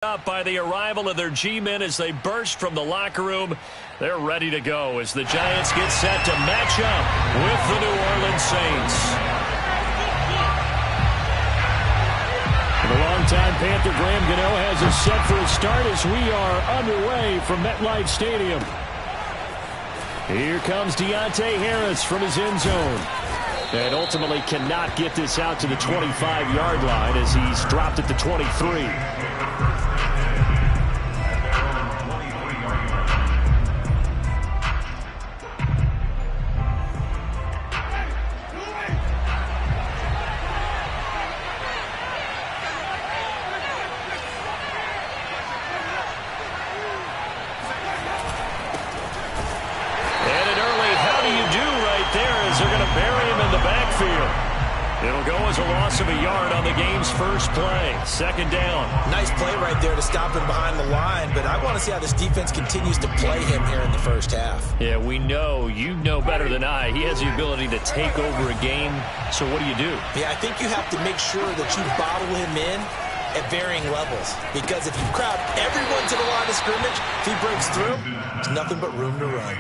Up by the arrival of their G-men as they burst from the locker room. They're ready to go as the Giants get set to match up with the New Orleans Saints. The longtime Panther Graham Gano has us set for a start as we are underway from MetLife Stadium. Here comes Deontay Harris from his end zone. And ultimately cannot get this out to the 25-yard line as he's dropped at the 23. It'll go as a loss of a yard on the game's first play. Second down. Nice play right there to stop him behind the line, but I want to see how this defense continues to play him here in the first half. Yeah, we know. You know better than I. He has the ability to take over a game, so what do you do? Yeah, I think you have to make sure that you bottle him in at varying levels, because if you crowd everyone to the line of scrimmage, if he breaks through, there's nothing but room to run.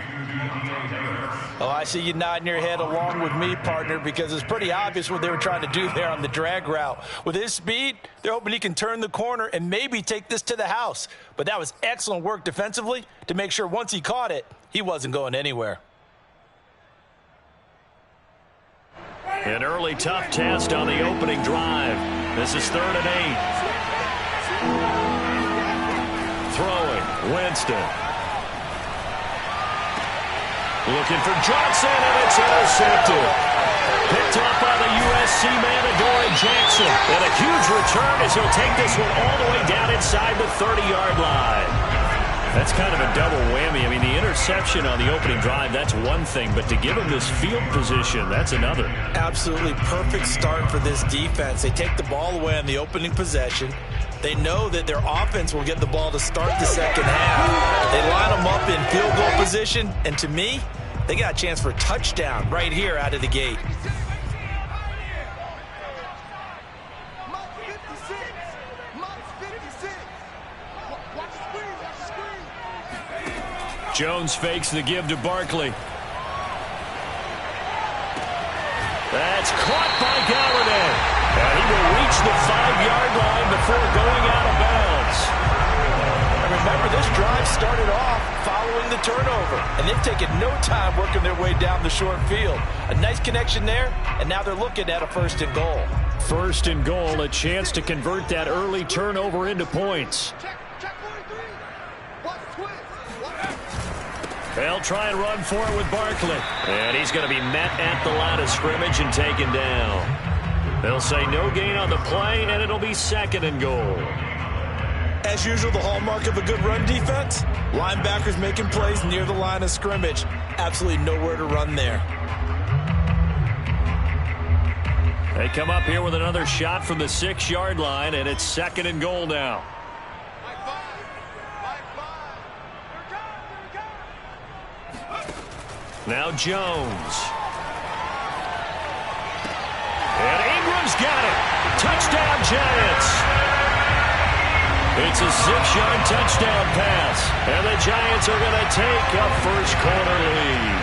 Oh, I see you nodding your head along with me, partner, because it's pretty obvious what they were trying to do there on the drag route. With his speed, they're hoping he can turn the corner and maybe take this to the house. But that was excellent work defensively to make sure once he caught it, he wasn't going anywhere. An early tough test on the opening drive. This is 3rd and 8. Throwing, Winston. Looking for Johnson, and it's intercepted. Picked up by the USC man, Adoree Jackson. And a huge return as he'll take this one all the way down inside the 30-yard line. That's kind of a double whammy. I mean, the interception on the opening drive, that's one thing. But to give him this field position, that's another. Absolutely perfect start for this defense. They take the ball away on the opening possession. They know that their offense will get the ball to start the second half. They line them up in field goal position, and to me, they got a chance for a touchdown right here out of the gate. Jones fakes the give to Barkley. That's caught by Galladay. And he will reach the 5-yard line before going out of bounds. And remember, this drive started off following the turnover. And they've taken no time working their way down the short field. A nice connection there, and now they're looking at a 1st and goal. 1st and goal, a chance to convert that early turnover into points. They'll try and run for it with Barkley. And he's going to be met at the line of scrimmage and taken down. They'll say no gain on the play, and it'll be 2nd and goal. As usual, the hallmark of a good run defense, linebackers making plays near the line of scrimmage. Absolutely nowhere to run there. They come up here with another shot from the 6-yard line, and it's 2nd and goal now. Now Jones. And Ingram's got it. Touchdown, Giants. It's a 6-yard touchdown pass. And the Giants are going to take a first-quarter lead.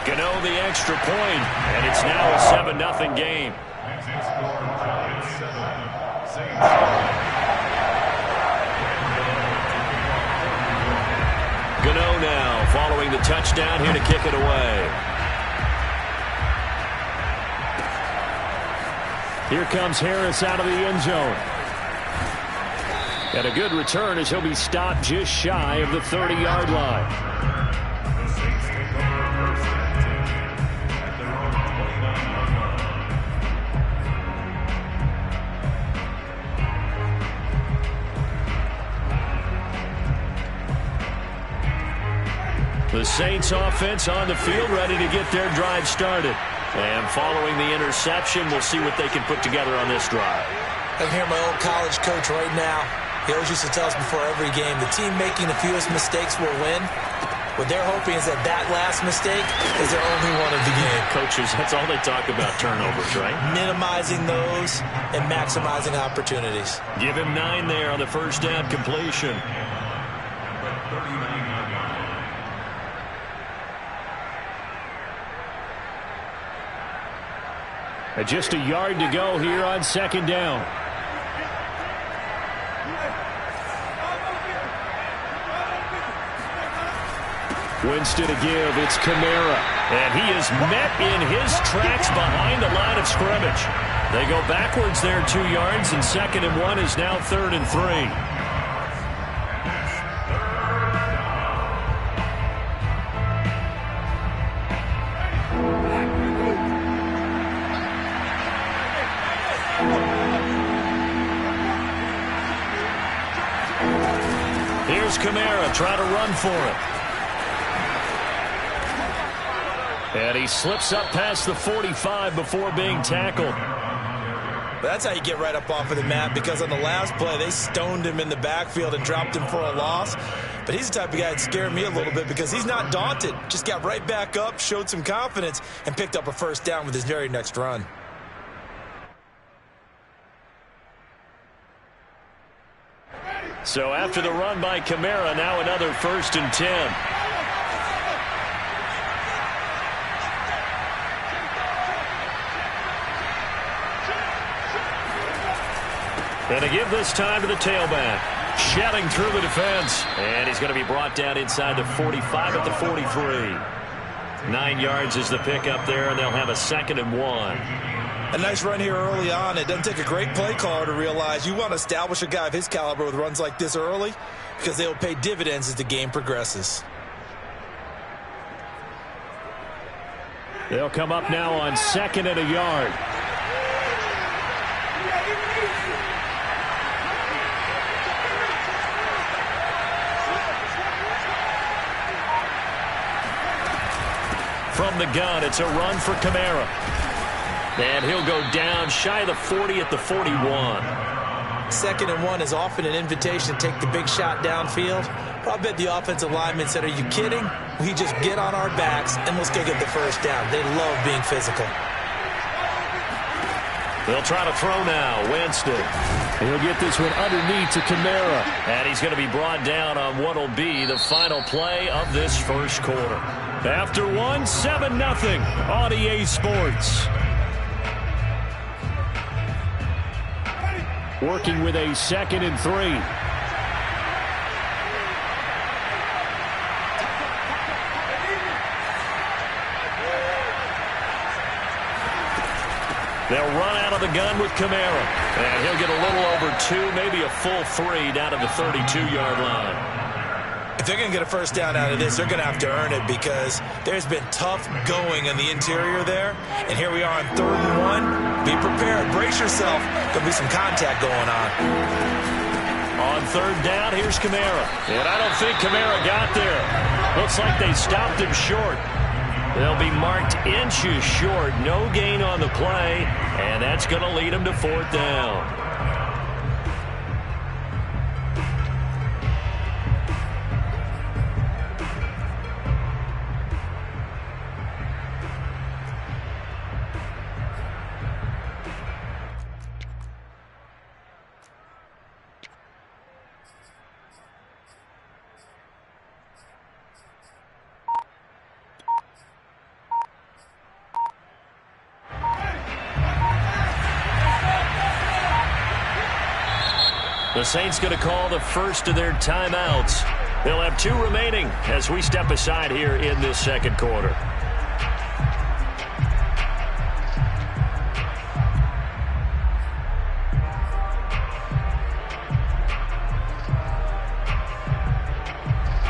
Gano the extra point, and it's now a 7-0 game. Gano now following the touchdown here to kick it away. Here comes Harris out of the end zone. And a good return as he'll be stopped just shy of the 30-yard line. The Saints offense on the field ready to get their drive started. And following the interception, we'll see what they can put together on this drive. I can hear my old college coach right now. He always used to tell us before every game, the team making the fewest mistakes will win. What they're hoping is that that last mistake is their only one of the game. Coaches, that's all they talk about, turnovers, right? Minimizing those and maximizing opportunities. Give him 9 there on the first down completion. Just a yard to go here on second down. Winston to give. It's Kamara. And he is met in his tracks behind the line of scrimmage. They go backwards there 2 yards, and 2nd and 1 is now 3rd and 3. Here's Kamara trying to run for it. And he slips up past the 45 before being tackled. That's how you get right up off of the mat, because on the last play, they stoned him in the backfield and dropped him for a loss. But he's the type of guy that scared me a little bit because he's not daunted. Just got right back up, showed some confidence, and picked up a first down with his very next run. So after the run by Kamara, now another 1st and 10. And to give this time to the tailback. Shedding through the defense. And he's going to be brought down inside the 45 at the 43. 9 yards is the pickup there, and they'll have a 2nd and 1. A nice run here early on. It doesn't take a great play caller to realize you want to establish a guy of his caliber with runs like this early, because they will pay dividends as the game progresses. They'll come up now on 2nd and a yard. From the gun, it's a run for Kamara. And he'll go down shy of the 40 at the 41. 2nd and 1 is often an invitation to take the big shot downfield. But I bet the offensive lineman said, "Are you kidding? We just get on our backs and let's go get the first down." They love being physical. They'll try to throw now. Winston. He'll get this one underneath to Kamara. And he's going to be brought down on what will be the final play of this first quarter. After one, 7-0 on EA Sports. Working with a 2nd and 3. They'll run out of the gun with Kamara. And he'll get a little over 2, maybe a full 3 down to the 32-yard line. If they're going to get a first down out of this, they're going to have to earn it, because there's been tough going in the interior there. And here we are on 3rd and 1. Be prepared. Brace yourself. There'll be some contact going on. On 3rd down, here's Kamara. And I don't think Kamara got there. Looks like they stopped him short. They'll be marked inches short. No gain on the play. And that's going to lead them to 4th down. The Saints going to call the first of their timeouts. They'll have 2 remaining as we step aside here in this second quarter.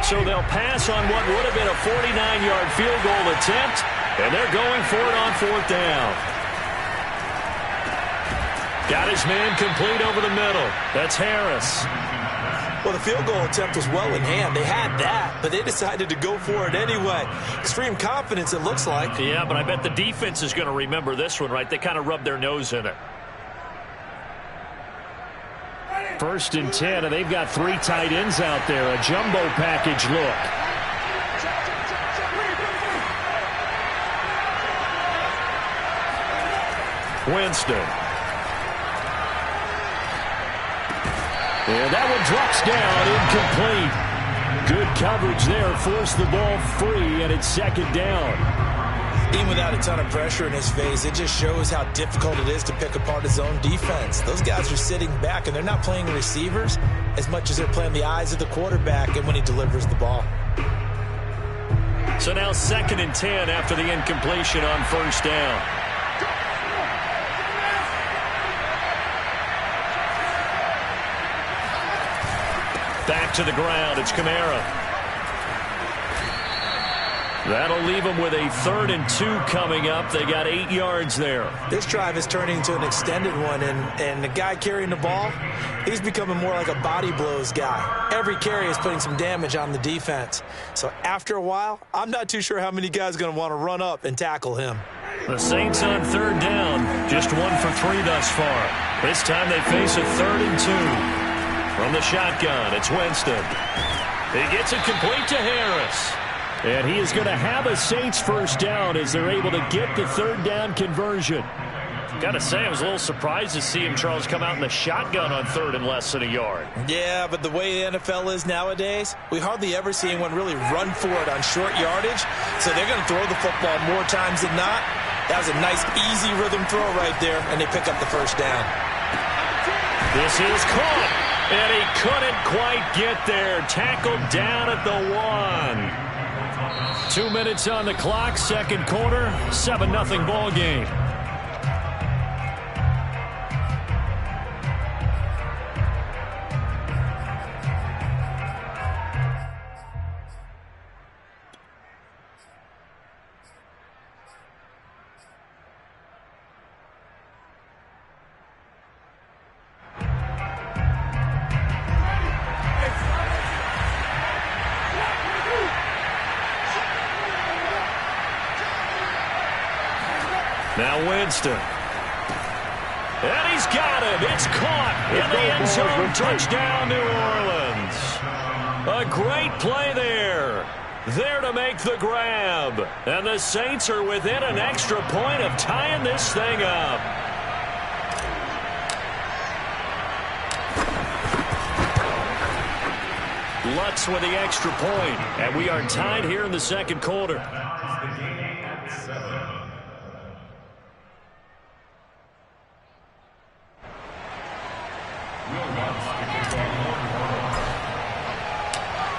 So they'll pass on what would have been a 49-yard field goal attempt, and they're going for it on 4th down. Got his man complete over the middle. That's Harris. Well, the field goal attempt was well in hand. They had that, but they decided to go for it anyway. Extreme confidence, it looks like. Yeah, but I bet the defense is going to remember this one, right? They kind of rubbed their nose in it. 1st and 10, and they've got 3 tight ends out there. A jumbo package look. Winston. And that one drops down, incomplete. Good coverage there, forced the ball free, and it's second down. Even without a ton of pressure in his face, it just shows how difficult it is to pick apart his own defense. Those guys are sitting back, and they're not playing receivers as much as they're playing the eyes of the quarterback and when he delivers the ball. So now 2nd and 10 after the incompletion on first down. Back to the ground. It's Kamara. That'll leave them with a 3rd and 2 coming up. They got 8 yards there. This drive is turning into an extended one, and the guy carrying the ball, he's becoming more like a body blows guy. Every carry is putting some damage on the defense. So after a while, I'm not too sure how many guys are going to want to run up and tackle him. The Saints on 3rd down, just 1 for 3 thus far. This time they face a 3rd and 2. From the shotgun, it's Winston. He gets it complete to Harris. And he is going to have a Saints first down as they're able to get the 3rd down conversion. Got to say, I was a little surprised to see him, Charles, come out in the shotgun on 3rd and less than a yard. Yeah, but the way the NFL is nowadays, we hardly ever see anyone really run for it on short yardage. So they're going to throw the football more times than not. That was a nice, easy rhythm throw right there, and they pick up the first down. This is caught, and he couldn't quite get there. Tackled down at the 1. 2 minutes on the clock, 2nd quarter, 7-0 ball game. Now Winston. And he's got it. It's caught in the end zone. Touchdown, New Orleans. A great play there. There to make the grab. And the Saints are within an extra point of tying this thing up. Lutz with the extra point. And we are tied here in the 2nd quarter.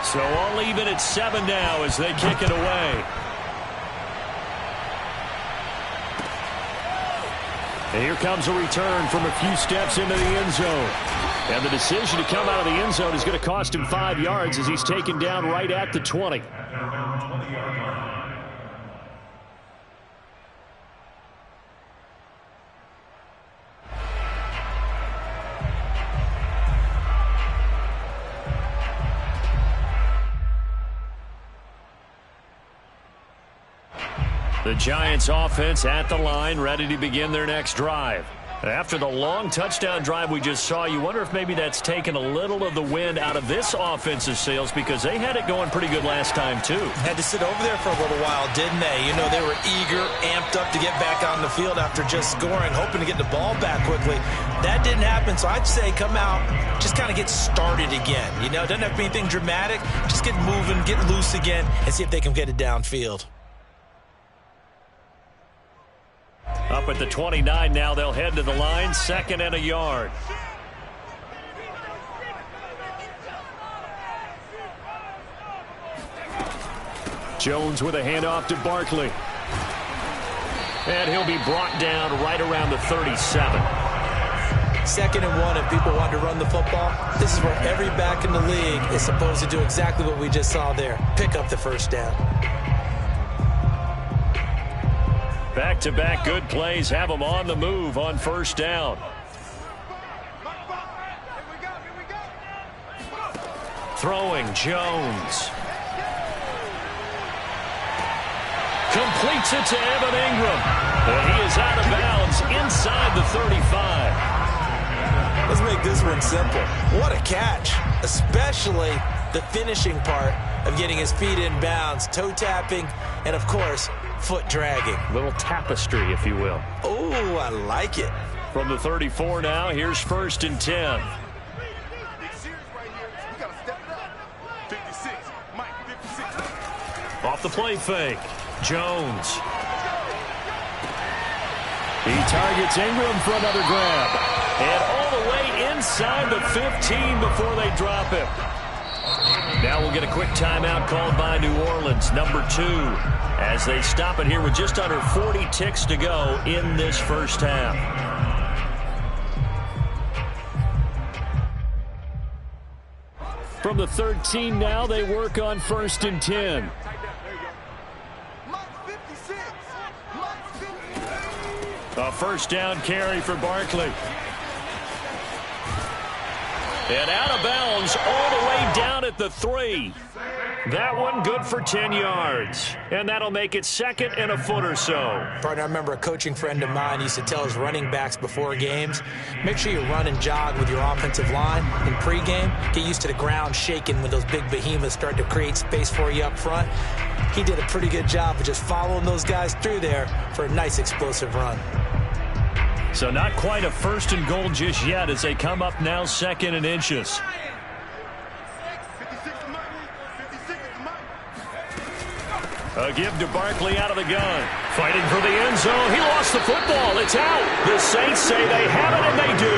So all even at 7 now as they kick it away. And here comes a return from a few steps into the end zone. And the decision to come out of the end zone is going to cost him 5 yards as he's taken down right at the 20. The Giants offense at the line, ready to begin their next drive. After the long touchdown drive we just saw, you wonder if maybe that's taken a little of the wind out of this offensive sails because they had it going pretty good last time too. Had to sit over there for a little while, didn't they? You know, they were eager, amped up to get back on the field after just scoring, hoping to get the ball back quickly. That didn't happen, so I'd say come out, just kind of get started again. You know, it doesn't have to be anything dramatic. Just get moving, get loose again, and see if they can get it downfield. Up at the 29 now, they'll head to the line, 2nd and a yard. Jones with a handoff to Barkley. And he'll be brought down right around the 37. 2nd and 1, and people want to run the football. This is where every back in the league is supposed to do exactly what we just saw there. Pick up the first down. Back-to-back good plays have them on the move on first down. Throwing Jones. Completes it to Evan Ingram. And he is out of bounds inside the 35. Let's make this one simple. What a catch, especially the finishing part of getting his feet in bounds, toe tapping, and of course, foot dragging. Little tapestry, if you will. Oh, I like it. From the 34 now, here's 1st and 10. Off the play fake. Jones. He targets Ingram for another grab. And all the way inside the 15 before they drop him. Now we'll get a quick timeout called by New Orleans, number 2, as they stop it here with just under 40 ticks to go in this first half. From the 13 now, they work on 1st and 10. A first down carry for Barkley. And out of bounds all the way down at the 3. That one good for 10 yards. And that'll make it 2nd and a foot or so. Partner, I remember a coaching friend of mine used to tell his running backs before games, make sure you run and jog with your offensive line in pregame. Get used to the ground shaking when those big behemoths start to create space for you up front. He did a pretty good job of just following those guys through there for a nice explosive run. So not quite a 1st and goal just yet as they come up now 2nd and inches. A give to Barkley out of the gun. Fighting for the end zone. He lost the football. It's out. The Saints say they have it, and they do.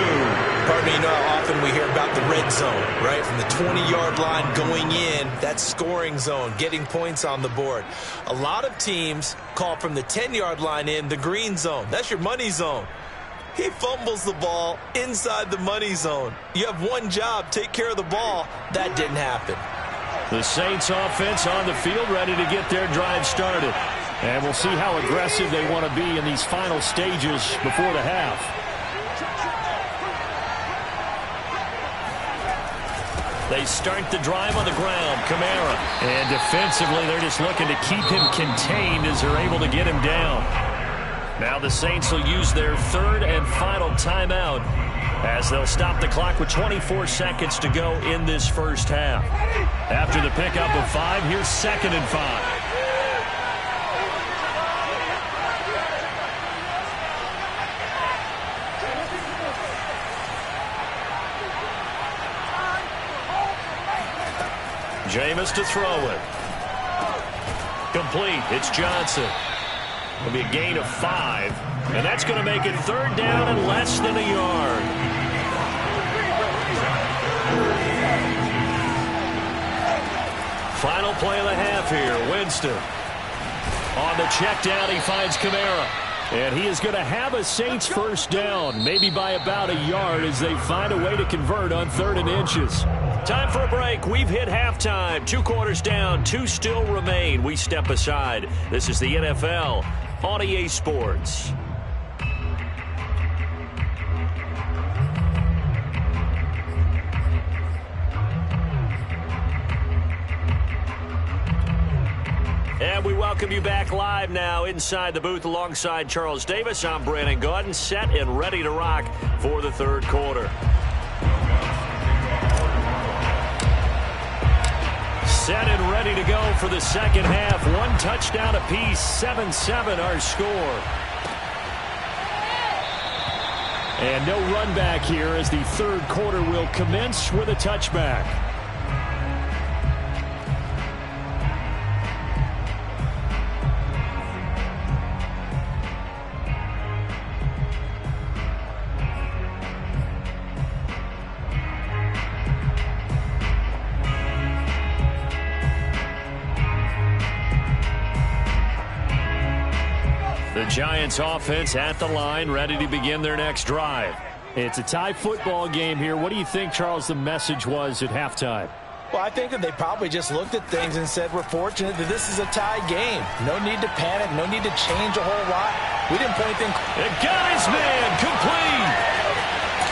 Pardon me, you know how often we hear about the red zone, right? From the 20-yard line going in, that scoring zone, getting points on the board. A lot of teams call from the 10-yard line in the green zone. That's your money zone. He fumbles the ball inside the money zone. You have one job, take care of the ball. That didn't happen. The Saints offense on the field ready to get their drive started. And we'll see how aggressive they want to be in these final stages before the half. They start the drive on the ground. Kamara. And defensively, they're just looking to keep him contained as they're able to get him down. Now the Saints will use their 3rd and final timeout as they'll stop the clock with 24 seconds to go in this first half. After the pickup of 5, here's 2nd and 5. Jameis to throw it. Complete. It's Johnson. It'll be a gain of 5. And that's going to make it 3rd down and less than a yard. Final play of the half here. Winston. On the check down, he finds Kamara. And he is going to have a Saints first down, maybe by about a yard as they find a way to convert on 3rd and inches. Time for a break. We've hit halftime. 2 quarters down. 2 still remain. We step aside. This is the NFL on EA Sports. And we welcome you back live now inside the booth alongside Charles Davis. I'm Brandon Gaudin, set and ready to rock for the 3rd quarter. Set and ready to go for the 2nd half. 1 touchdown apiece, 7-7 our score. And no run back here as the 3rd quarter will commence with a touchback. The Giants offense at the line, ready to begin their next drive. It's a tie football game here. What do you think, Charles, the message was at halftime? Well, I think that they probably just looked at things and said, we're fortunate that this is a tie game. No need to panic. No need to change a whole lot. We didn't put anything. It got his man complete.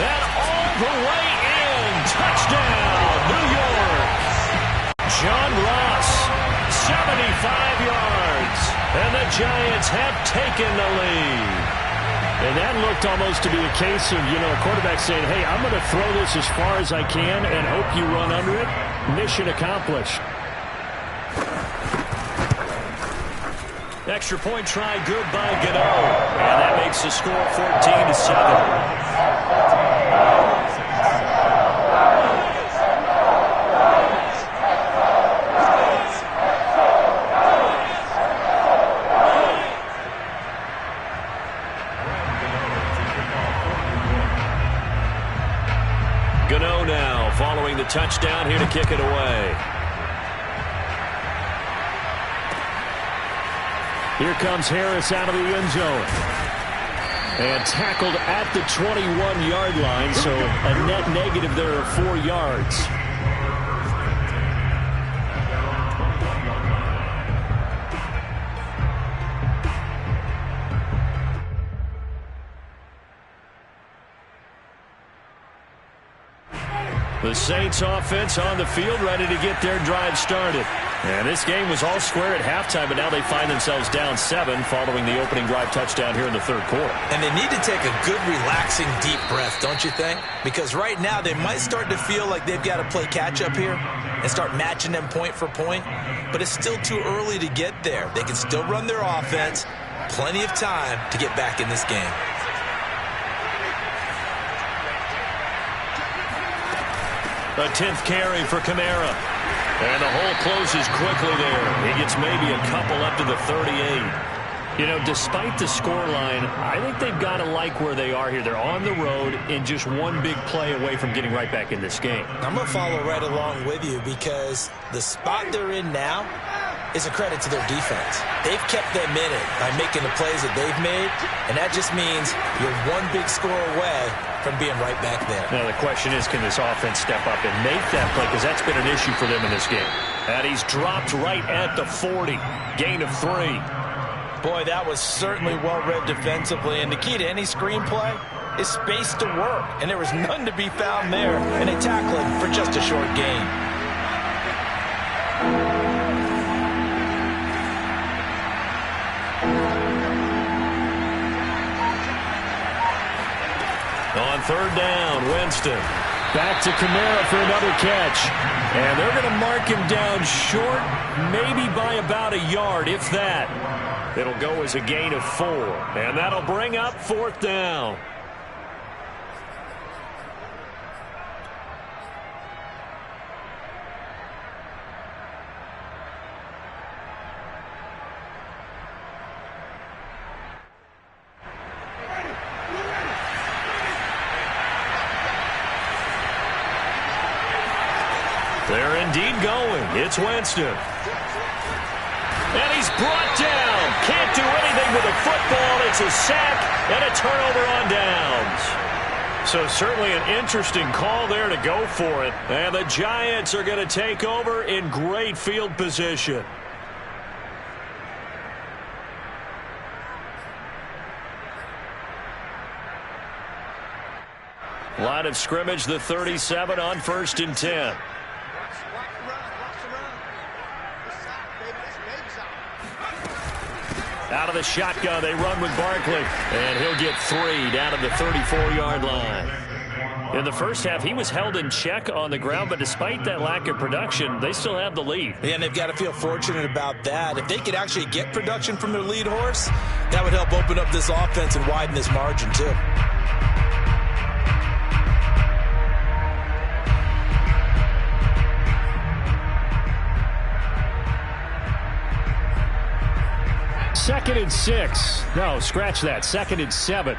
And all the way in. Touchdown, New York. John Ross, 75 yards. And the Giants have taken the lead. And that looked almost to be a case of, a quarterback saying, hey, I'm going to throw this as far as I can and hope you run under it. Mission accomplished. Extra point try good by Gano. And that makes the score 14-7. Gano now following the touchdown here to kick it away. Here comes Harris out of the end zone. And tackled at the 21-yard line, so a net negative there of 4 yards. The Saints offense on the field, ready to get their drive started. And this game was all square at halftime, but now they find themselves down 7 following the opening drive touchdown here in the third quarter. And they need to take a good, relaxing, deep breath, don't you think? Because right now they might start to feel like they've got to play catch-up here and start matching them point for point. But it's still too early to get there. They can still run their offense. Plenty of time to get back in this game. A 10th carry for Kamara. And the hole closes quickly there. He gets maybe a couple up to the 38. You know, despite the scoreline, I think they've got to like where they are here. They're on the road and just one big play away from getting right back in this game. I'm going to follow right along with you because the spot they're in now is a credit to their defense. They've kept them in it by making the plays that they've made, and that just means you're one big score away from being right back there. Now the question is, can this offense step up and make that play? Because that's been an issue for them in this game. And he's dropped right at the 40. Gain of 3. Boy, that was certainly well-read defensively. And the key to any screenplay is space to work. And there was none to be found there. And they tackle him for just a short gain. On third down, Winston. Back to Kamara for another catch. And they're going to mark him down short, maybe by about a yard, if that. It'll go as a gain of 4. And that'll bring up 4th down. They're indeed going. It's Winston. And he's brought down. Can't do anything with the football. It's a sack and a turnover on downs. So certainly an interesting call there to go for it. And the Giants are going to take over in great field position. Line of scrimmage, the 37 on 1st and 10. Out of the shotgun, they run with Barkley. And he'll get 3 down to the 34-yard line. In the first half, he was held in check on the ground, but despite that lack of production, they still have the lead. And they've got to feel fortunate about that. If they could actually get production from their lead horse, that would help open up this offense and widen this margin, too. Second and 6. No, scratch that. 2nd and 7.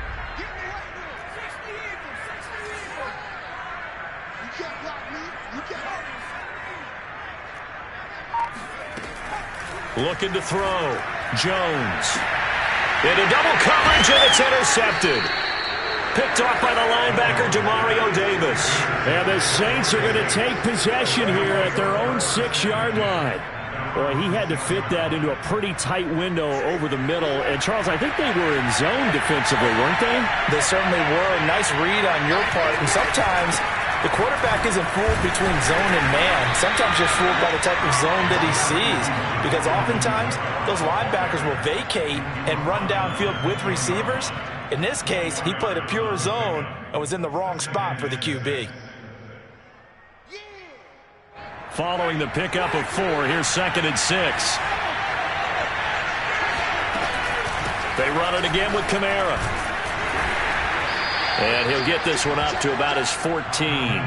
Looking to throw. Jones. Into double coverage, and it's intercepted. Picked off by the linebacker, Demario Davis. And the Saints are going to take possession here at their own 6-yard line. Boy, he had to fit that into a pretty tight window over the middle. And, Charles, I think they were in zone defensively, weren't they? They certainly were. A nice read on your part. And sometimes the quarterback isn't fooled between zone and man. Sometimes you're fooled by the type of zone that he sees. Because oftentimes, those linebackers will vacate and run downfield with receivers. In this case, he played a pure zone and was in the wrong spot for the QB. Following the pickup of 4, here's 2nd and 6. They run it again with Kamara. And he'll get this one up to about his 14.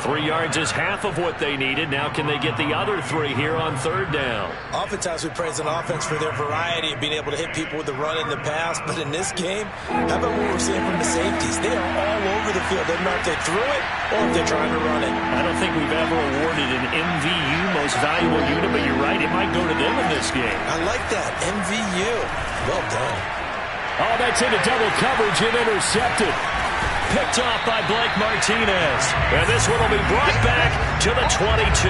3 yards is half of what they needed. Now can they get the other 3 here on third down? Oftentimes we praise an offense for their variety of being able to hit people with the run and the pass. But in this game, how about what we're seeing from the safeties? They are all over the field. Doesn't matter if they threw it or if they're trying to run it. I don't think we've ever awarded an MVU, most valuable unit, but you're right, it might go to them in this game. I like that, MVU. Well done. Oh, that's into double coverage and intercepted. Picked off by Blake Martinez. And this one will be brought back to the 22.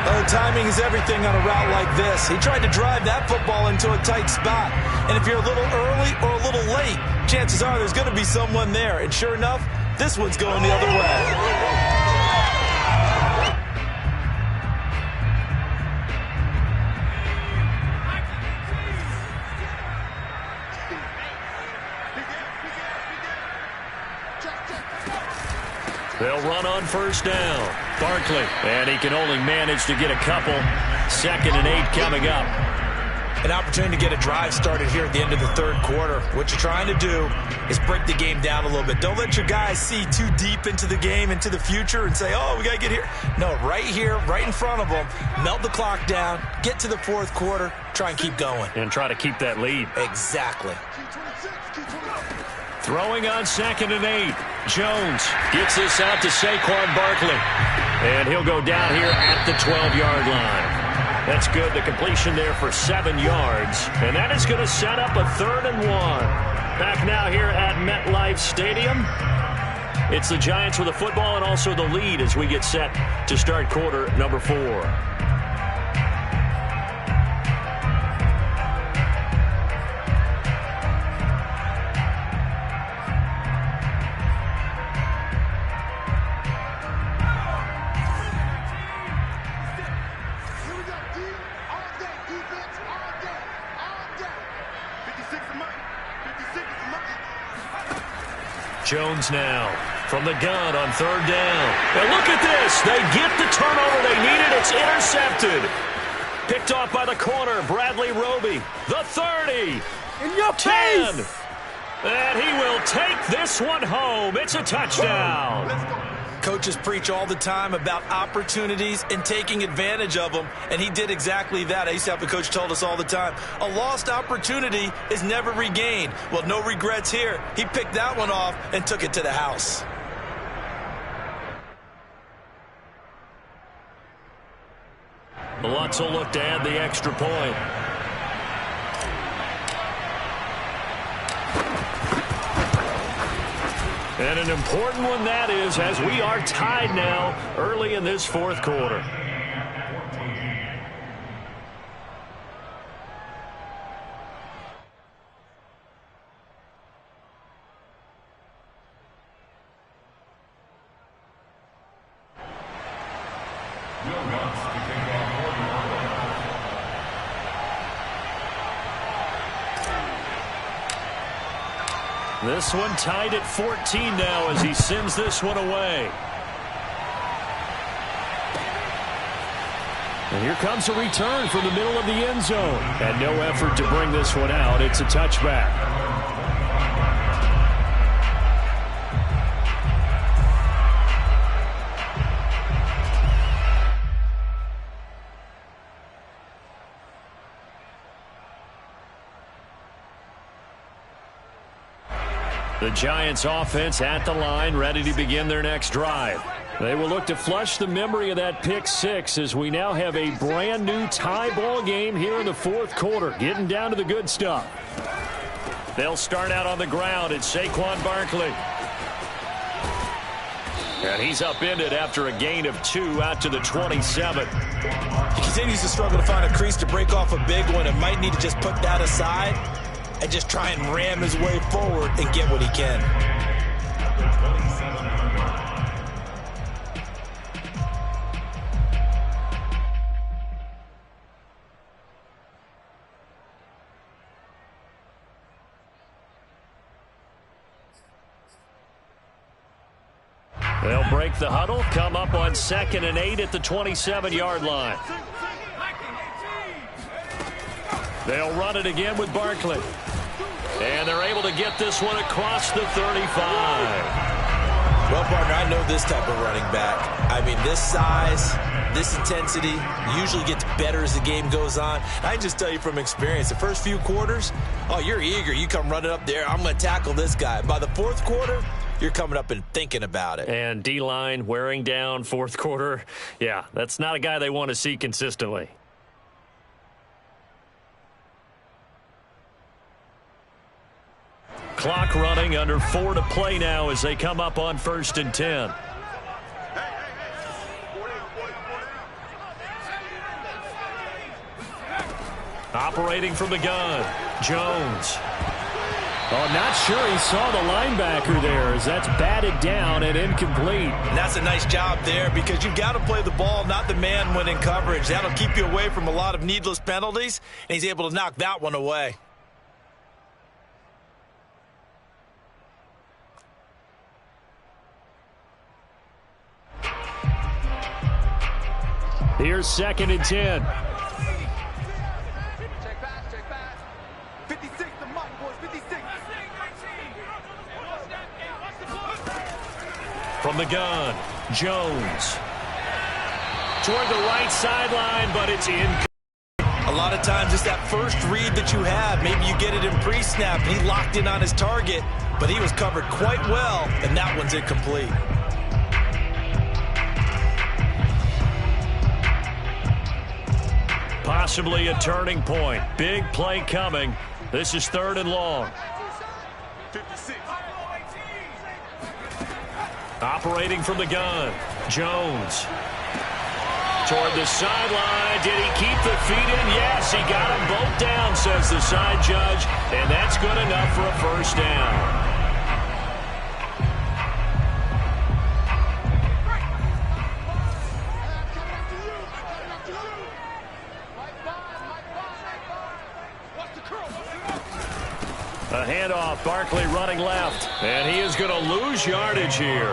Oh, timing is everything on a route like this. He tried to drive that football into a tight spot. And if you're a little early or a little late, chances are there's going to be someone there. And sure enough, this one's going the other way. They'll run on first down. Barkley. And he can only manage to get a couple. 2nd and 8 coming up. An opportunity to get a drive started here at the end of the third quarter. What you're trying to do is break the game down a little bit. Don't let your guys see too deep into the game, into the future, and say, oh, we got to get here. No, right here, right in front of them. Melt the clock down. Get to the fourth quarter. Try and keep going. And try to keep that lead. Exactly. Throwing on 2nd and 8. Jones gets this out to Saquon Barkley. And he'll go down here at the 12-yard line. That's good. The completion there for 7 yards. And that is going to set up a 3rd and 1. Back now here at MetLife Stadium. It's the Giants with the football and also the lead as we get set to start quarter number 4. Jones now from the gun on 3rd down. And look at this. They get the turnover they needed. It's intercepted. Picked off by the corner, Bradley Roby. The 30. In your 10. face. And he will take this one home. It's a touchdown. Coaches preach all the time about opportunities and taking advantage of them, and he did exactly that. I used to have a coach told us all the time, a lost opportunity is never regained. Well, no regrets here. He picked that one off and took it to the house. Lutz will look to add the extra point. And an important one that is, as we are tied now early in this fourth quarter. This one tied at 14 now as he sends this one away. And here comes a return from the middle of the end zone. And no effort to bring this one out. It's a touchback. The Giants offense at the line, ready to begin their next drive. They will look to flush the memory of that pick six as we now have a brand new tie ball game here in the fourth quarter, getting down to the good stuff. They'll start out on the ground. It's Saquon Barkley. And he's upended after a gain of 2 out to the 27. He continues to struggle to find a crease to break off a big one and might need to just put that aside and just try and ram his way forward and get what he can. They'll break the huddle, come up on 2nd and 8 at the 27-yard line. They'll run it again with Barkley. And they're able to get this one across the 35. Well, partner, I know this type of running back. I mean, this size, this intensity usually gets better as the game goes on. I can just tell you from experience, the first few quarters, oh, you're eager. You come running up there, I'm going to tackle this guy. By the fourth quarter, you're coming up and thinking about it. And D-line wearing down fourth quarter. Yeah, that's not a guy they want to see consistently. Clock running, under 4 to play now as they come up on 1st and 10. Operating from the gun, Jones. Oh, not sure he saw the linebacker there as that's batted down and incomplete. And that's a nice job there because you've got to play the ball, not the man when in coverage. That'll keep you away from a lot of needless penalties, and he's able to knock that one away. Here's 2nd and 10. From the gun, Jones. Toward the right sideline, but it's in. A lot of times it's that first read that you have. Maybe you get it in pre-snap. He locked in on his target, but he was covered quite well, and that one's incomplete. Possibly a turning point. Big play coming. This is 3rd and long. Operating from the gun, Jones. Toward the sideline. Did he keep the feet in? Yes, he got them both down, says the side judge. And that's good enough for a 1st down. A handoff, Barkley running left, and he is going to lose yardage here.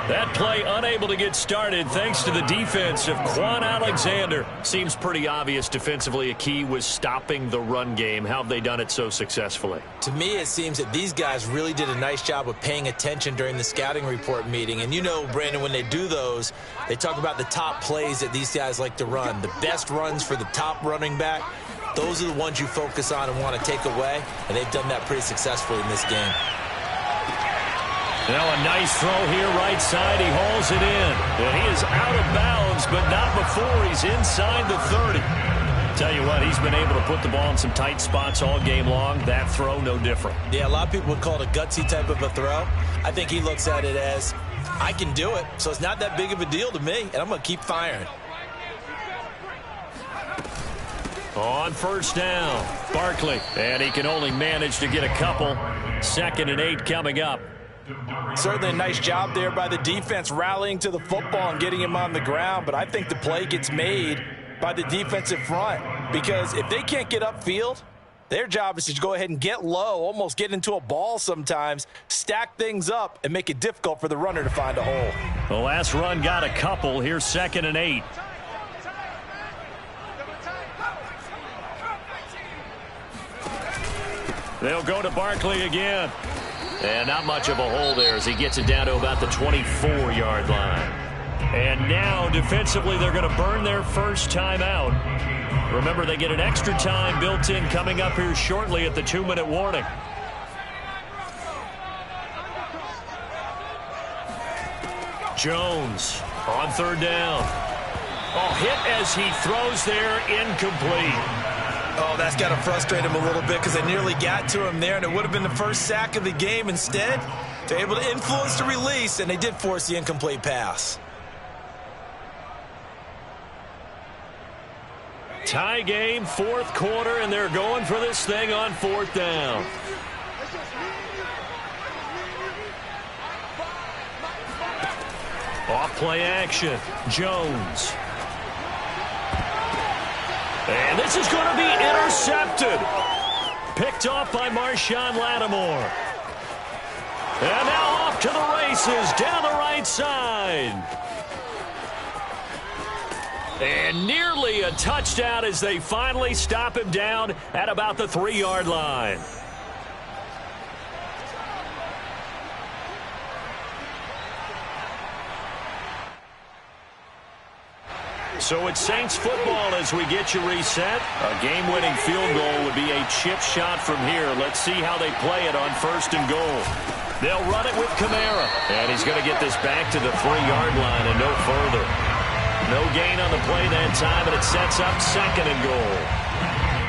That play unable to get started thanks to the defense of Quan Alexander. Seems pretty obvious defensively a key was stopping the run game. How have they done it so successfully? To me, it seems that these guys really did a nice job of paying attention during the scouting report meeting. And you know, Brandon, when they do those, they talk about the top plays that these guys like to run, the best runs for the top running back. Those are the ones you focus on and want to take away, and they've done that pretty successfully in this game. Now a nice throw here right side. He hauls it in. And he is out of bounds, but not before he's inside the 30. Tell you what, he's been able to put the ball in some tight spots all game long. That throw, no different. Yeah, a lot of people would call it a gutsy type of a throw. I think he looks at it as, I can do it, so it's not that big of a deal to me, and I'm going to keep firing. On 1st down, Barkley. And he can only manage to get a couple. 2nd and 8 coming up. Certainly a nice job there by the defense rallying to the football and getting him on the ground. But I think the play gets made by the defensive front. Because if they can't get upfield, their job is to go ahead and get low, almost get into a ball sometimes, stack things up, and make it difficult for the runner to find a hole. The last run got a couple. Here's 2nd and 8. They'll go to Barkley again. And not much of a hole there as he gets it down to about the 24-yard line. And now, defensively, they're going to burn their first timeout. Remember, they get an extra time built in coming up here shortly at the 2-minute warning. Jones on 3rd down. Oh, hit as he throws there, incomplete. Oh, that's got to frustrate him a little bit because they nearly got to him there, and it would have been the first sack of the game. Instead, they're able to influence the release, and they did force the incomplete pass. Tie game, 4th quarter, and they're going for this thing on 4th down. Off play action, Jones. And this is going to be intercepted. Picked off by Marshawn Lattimore. And now off to the races down the right side. And nearly a touchdown as they finally stop him down at about the 3-yard line. So it's Saints football as we get you reset. A game-winning field goal would be a chip shot from here. Let's see how they play it on 1st and goal. They'll run it with Kamara. And he's going to get this back to the 3-yard line and no further. No gain on the play that time, and it sets up 2nd and goal.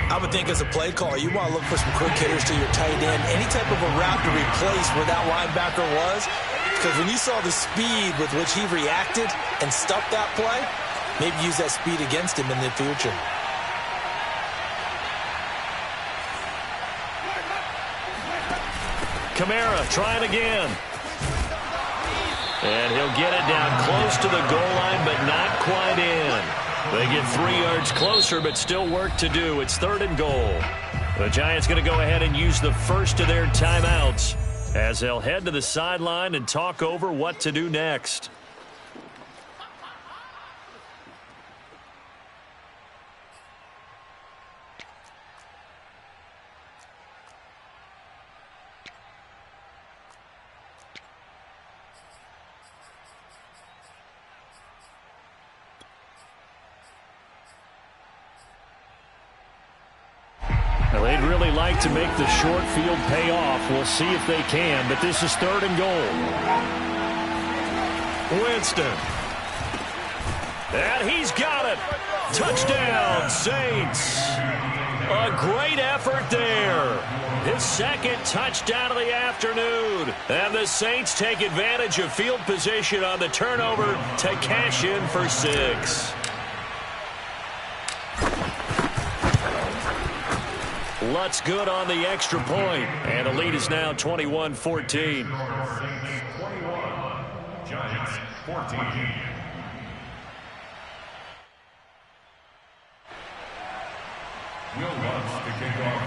I would think as a play caller, you want to look for some quick hitters to your tight end. Any type of a route to replace where that linebacker was. Because when you saw the speed with which he reacted and stuffed that play, maybe use that speed against him in the future. Kamara trying again. And he'll get it down close to the goal line, but not quite in. They get 3 yards closer, but still work to do. It's 3rd and goal. The Giants going to go ahead and use the first of their timeouts as they'll head to the sideline and talk over what to do next. They'd really like to make the short field pay off. We'll see if they can, but this is 3rd and goal. Winston. And he's got it. Touchdown, Saints. A great effort there. His 2nd touchdown of the afternoon. And the Saints take advantage of field position on the turnover to cash in for 6. Lutz good on the extra point, and the lead is now 21-14. Giants 14. Will Lutz to kick off.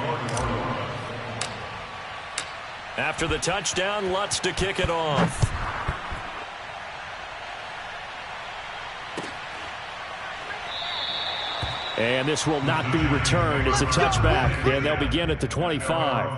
After the touchdown, Lutz to kick it off. And this will not be returned. It's a touchback, and they'll begin at the 25.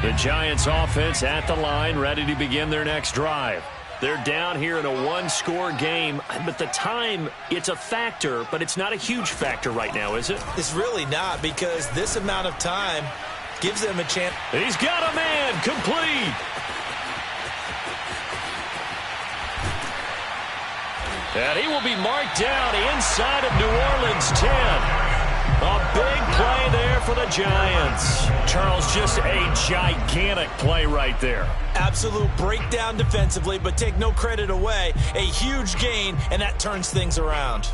The Giants offense at the line, ready to begin their next drive. They're down here in a 1-score game, but the time, it's a factor, but it's not a huge factor right now, is it? It's really not, because this amount of time gives them a chance. He's got a man, complete. And he will be marked down inside of New Orleans 10. A big play there for the Giants. Charles, just a gigantic play right there. Absolute breakdown defensively, but take no credit away. A huge gain, and that turns things around.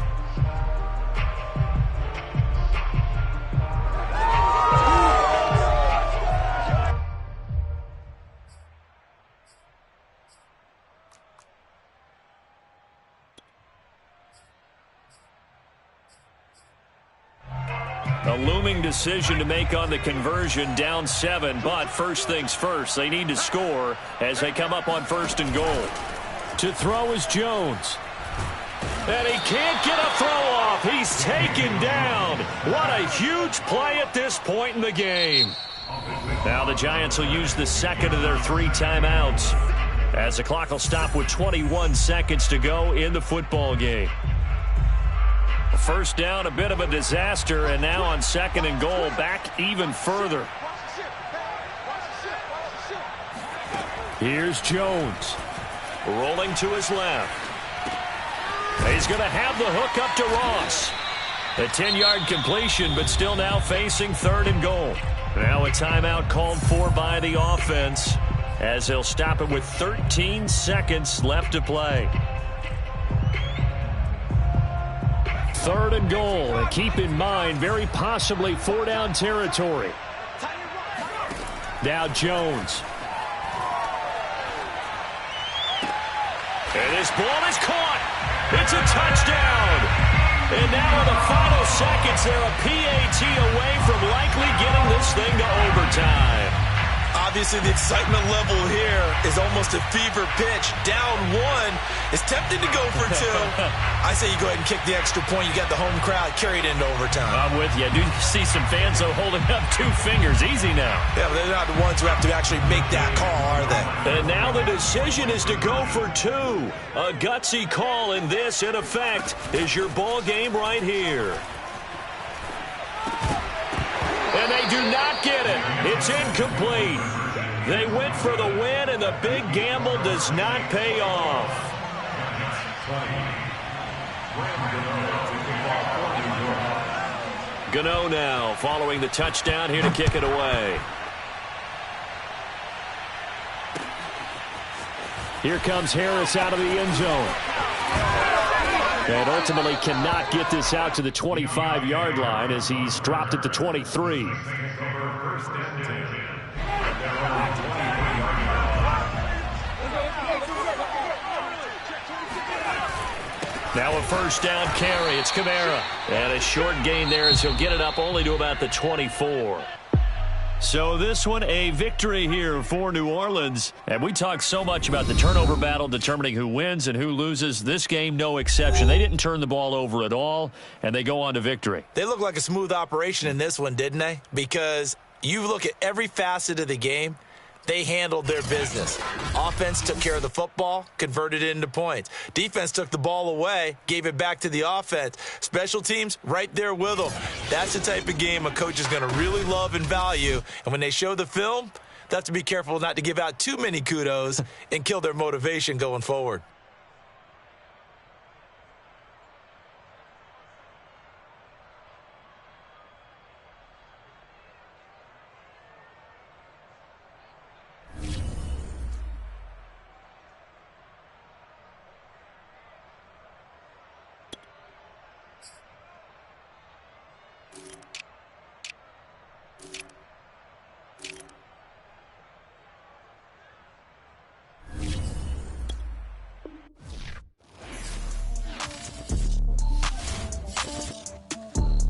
A looming decision to make on the conversion, down 7, but first things first, they need to score as they come up on 1st and goal. To throw is Jones. And he can't get a throw off. He's taken down. What a huge play at this point in the game. Now the Giants will use the 2nd of their 3 timeouts as the clock will stop with 21 seconds to go in the football game. First down, a bit of a disaster, and now on 2nd and goal, back even further. Here's Jones. Rolling to his left. He's going to have the hook up to Ross. A 10-yard completion, but still now facing 3rd and goal. Now a timeout called for by the offense as they'll stop it with 13 seconds left to play. 3rd and goal, and keep in mind, very possibly 4-down territory. Now Jones. And this ball is caught. It's a touchdown. And now in the final seconds, they're a PAT away from likely getting this thing to overtime. Obviously, the excitement level here is almost a fever pitch. Down one, is tempted to go for two. I say you go ahead and kick the extra point. You got the home crowd carried into overtime. I'm with you. I do see some fans, though, holding up 2 fingers. Easy now. Yeah, but they're not the ones who have to actually make that call, are they? And now the decision is to go for 2. A gutsy call, and this, in effect, is your ball game right here. And they do not get it. It's incomplete. They went for the win, and the big gamble does not pay off. Gano now following the touchdown here to kick it away. Here comes Harris out of the end zone. And ultimately cannot get this out to the 25-yard line as he's dropped at the 23. Now a first down carry. It's Kamara. And a short gain there as he'll get it up only to about the 24. So this one, a victory here for New Orleans. And we talked so much about the turnover battle determining who wins and who loses. This game, no exception. They didn't turn the ball over at all, and they go on to victory. They look like a smooth operation in this one, didn't they? Because you look at every facet of the game, they handled their business. Offense took care of the football, converted it into points. Defense took the ball away, gave it back to the offense. Special teams, right there with them. That's the type of game a coach is going to really love and value. And when they show the film, they have to be careful not to give out too many kudos and kill their motivation going forward.